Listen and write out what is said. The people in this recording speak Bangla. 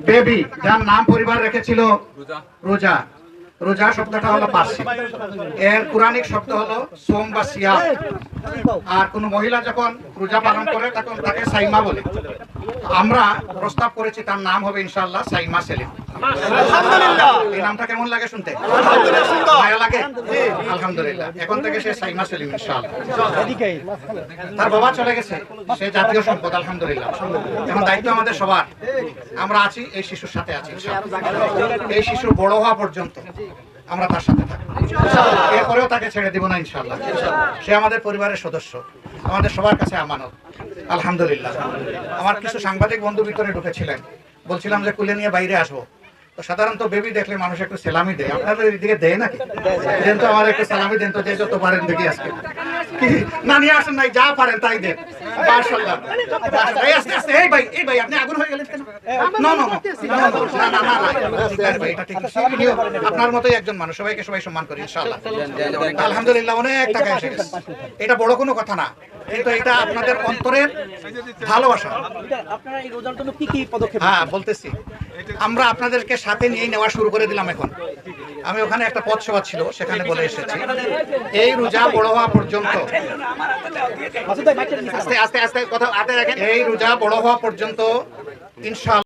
বেবি, যার নাম পরিবার রেখেছিল রোজা। রোজা শব্দটা হলো পার্সি, এর কোরআনিক শব্দ হলো সোম বা সিয়াম। আর কোন মহিলা যখন রোজা পালন করে তখন তাকে সাইমা বলে। আমরা প্রস্তাব করেছি তার নাম হবে ইনশাআল্লাহ সাইমা সেলিম। এই নামটা কেমন লাগে শুনতে? ভালো লাগে? আলহামদুলিল্লাহ, এখন থেকে সে সাইমা সেলিম ইনশাআল্লাহ। তার বাবা চলে গেছে, সে জাতীয় সম্পদ আলহামদুলিল্লাহ। এখন দায়িত্ব আমাদের সবার, আমরা আছি এই শিশুর সাথে আছি ইনশাআল্লাহ। এই শিশু বড় হওয়া পর্যন্ত আমরা তার সাথে থাকবো, এরপরেও তাকে ছেড়ে দিব না ইনশাআল্লাহ। সে আমাদের পরিবারের সদস্য, আমাদের সবার কাছে আমানত আলহামদুলিল্লাহ। আমার কিছু সাংবাদিক বন্ধু ভিতরে ঢুকেছিলেন, বলছিলাম যে কুলে নিয়ে বাইরে আসবো। তো সাধারণত বেবি দেখলে মানুষ একটু সালামি দেয়, আপনাদের এদিকে দেয় নাকি? দেন তো, আমার একটু সালামি দেন তো, যে যত পারেন দেখি আজকে। না নিয়ে আসেন নাই, যা পারেন তাই দেন। মাশাআল্লাহ, এই আস্তে আস্তে। এই ভাই আপনি আগুন হয়ে গেলেন কেন? না না না, ভাই এটা ঠিক। আপনার মতোই একজন মানুষ, সবাইকে সবাই সম্মান করি ইনশাআল্লাহ। আলহামদুলিল্লাহ, অনেক টাকা এসে গেছে। এটা বড় কোনো কথা না, কিন্তু এটা আপনাদের অন্তরের ভালোবাসা। আপনারা এই রোজার জন্য কি পদক্ষেপ? হ্যাঁ বলতেছি, আমরা আপনাদেরকে সাথে নিয়ে নেওয়া শুরু করে দিলাম। এখন আমি ওখানে একটা পথসভা ছিল, সেখানে বলে এসেছি এই রোজা বড় হওয়া পর্যন্ত, আস্তে আস্তে আস্তে কথা হাতে রাখেন, এই রোজা বড় হওয়া পর্যন্ত ইনশাআল্লাহ